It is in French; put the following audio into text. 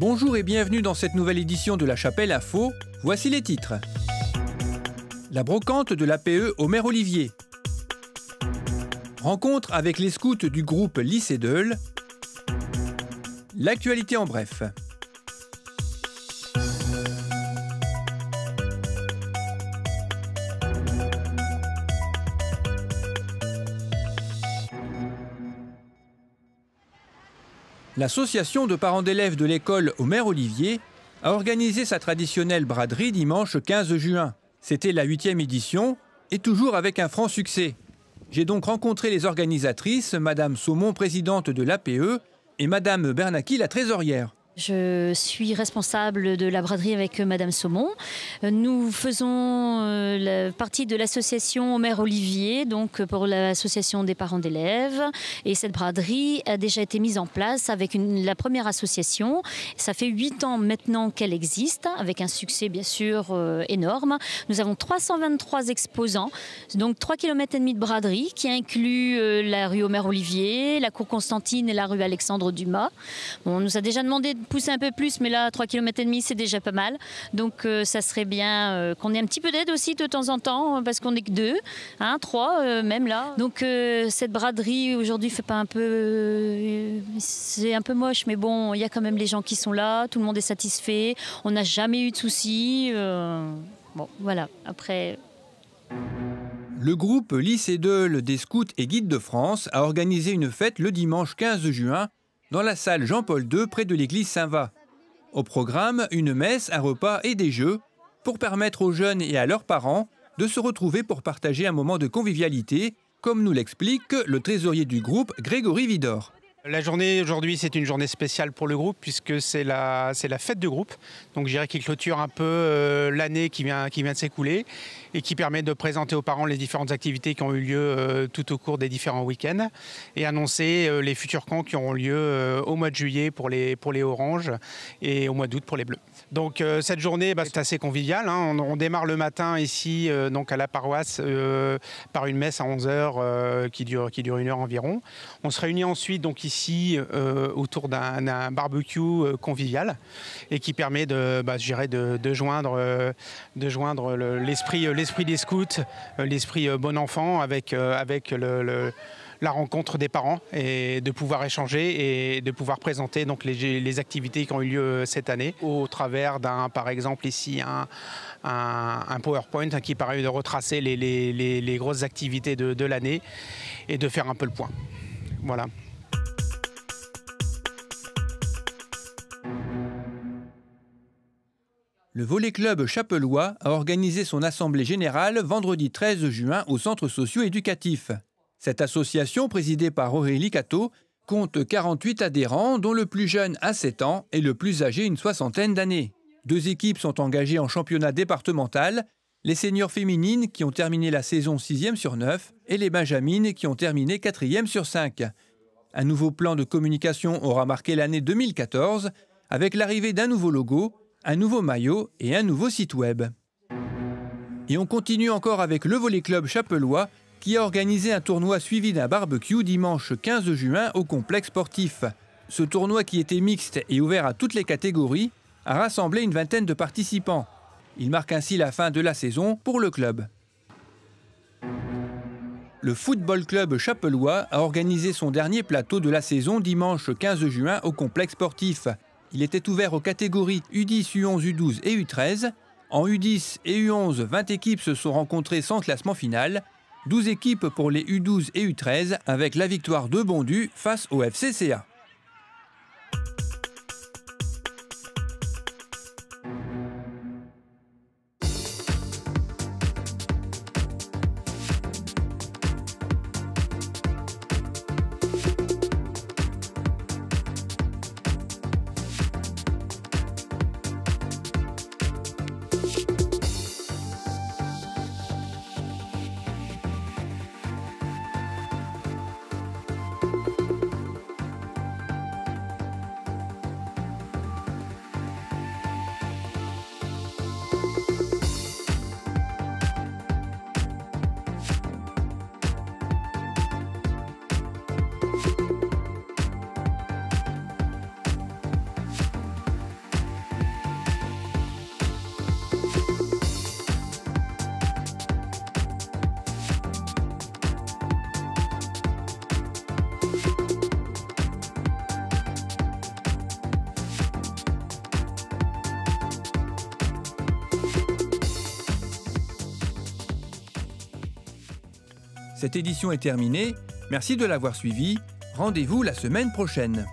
Bonjour et bienvenue dans cette nouvelle édition de La Chapelle Info. Voici les titres. La brocante de l'APE au maire Olivier. Rencontre avec les scouts du groupe Lycée d'Eule. L'actualité en bref. L'association de parents d'élèves de l'école au maire Olivier a organisé sa traditionnelle braderie dimanche 15 juin. C'était la 8e édition et toujours avec un franc succès. J'ai donc rencontré les organisatrices, Madame Saumon, présidente de l'APE, et Madame Bernacki, la trésorière. Je suis responsable de la braderie avec Madame Saumon. Nous faisons partie de l'association Maire Olivier, donc pour l'association des parents d'élèves. Et cette braderie a déjà été mise en place avec la première association. Ça fait 8 ans maintenant qu'elle existe, avec un succès bien sûr énorme. Nous avons 323 exposants, donc 3,5 km de braderie qui inclut la rue Maire Olivier, la cour Constantine et la rue Alexandre Dumas. Bon, on nous a déjà demandé de pousser un peu plus, mais là 3,5 km c'est déjà pas mal, donc ça serait bien qu'on ait un petit peu d'aide aussi de temps en temps, parce qu'on n'est que 2, 3 même là, donc cette braderie aujourd'hui fait pas un peu c'est un peu moche, mais bon, il y a quand même les gens qui sont là, tout le monde est satisfait, on n'a jamais eu de soucis, bon voilà, après... Le groupe Lycée d'Eule des scouts et guides de France a organisé une fête le dimanche 15 juin dans la salle Jean-Paul II près de l'église Saint-Va. Au programme, une messe, un repas et des jeux pour permettre aux jeunes et à leurs parents de se retrouver pour partager un moment de convivialité, comme nous l'explique le trésorier du groupe, Grégory Vidor. La journée aujourd'hui, c'est une journée spéciale pour le groupe puisque c'est la fête du groupe. Donc je dirais qu'il clôture un peu l'année qui vient de s'écouler et qui permet de présenter aux parents les différentes activités qui ont eu lieu tout au cours des différents week-ends et annoncer les futurs camps qui auront lieu au mois de juillet pour les oranges et au mois d'août pour les bleus. Donc cette journée c'est assez convivial. On démarre le matin ici donc à la paroisse par une messe à 11h qui dure 1 heure environ. On se réunit ensuite donc ici autour d'un barbecue convivial et qui permet de joindre l'esprit des scouts, l'esprit bon enfant avec la rencontre des parents et de pouvoir échanger et de pouvoir présenter donc les activités qui ont eu lieu cette année au travers par exemple ici un PowerPoint qui permet de retracer les grosses activités de l'année et de faire un peu le point. Voilà. Le volley-club chapellois a organisé son assemblée générale vendredi 13 juin au centre socio-éducatif. Cette association, présidée par Aurélie Cateau, compte 48 adhérents, dont le plus jeune a 7 ans et le plus âgé une 60aine d'années. 2 équipes sont engagées en championnat départemental, les seniors féminines qui ont terminé la saison 6e sur 9 et les benjamines qui ont terminé 4e sur 5. Un nouveau plan de communication aura marqué l'année 2014 avec l'arrivée d'un nouveau logo, un nouveau maillot et un nouveau site web. Et on continue encore avec le volley-club chapellois qui a organisé un tournoi suivi d'un barbecue dimanche 15 juin au complexe sportif. Ce tournoi qui était mixte et ouvert à toutes les catégories a rassemblé une vingtaine de participants. Il marque ainsi la fin de la saison pour le club. Le football club chapellois a organisé son dernier plateau de la saison dimanche 15 juin au complexe sportif. Il était ouvert aux catégories U10, U11, U12 et U13. En U10 et U11, 20 équipes se sont rencontrées sans classement final. 12 équipes pour les U12 et U13 avec la victoire de Bondu face au FCCA. Cette édition est terminée. Merci de l'avoir suivie. Rendez-vous la semaine prochaine.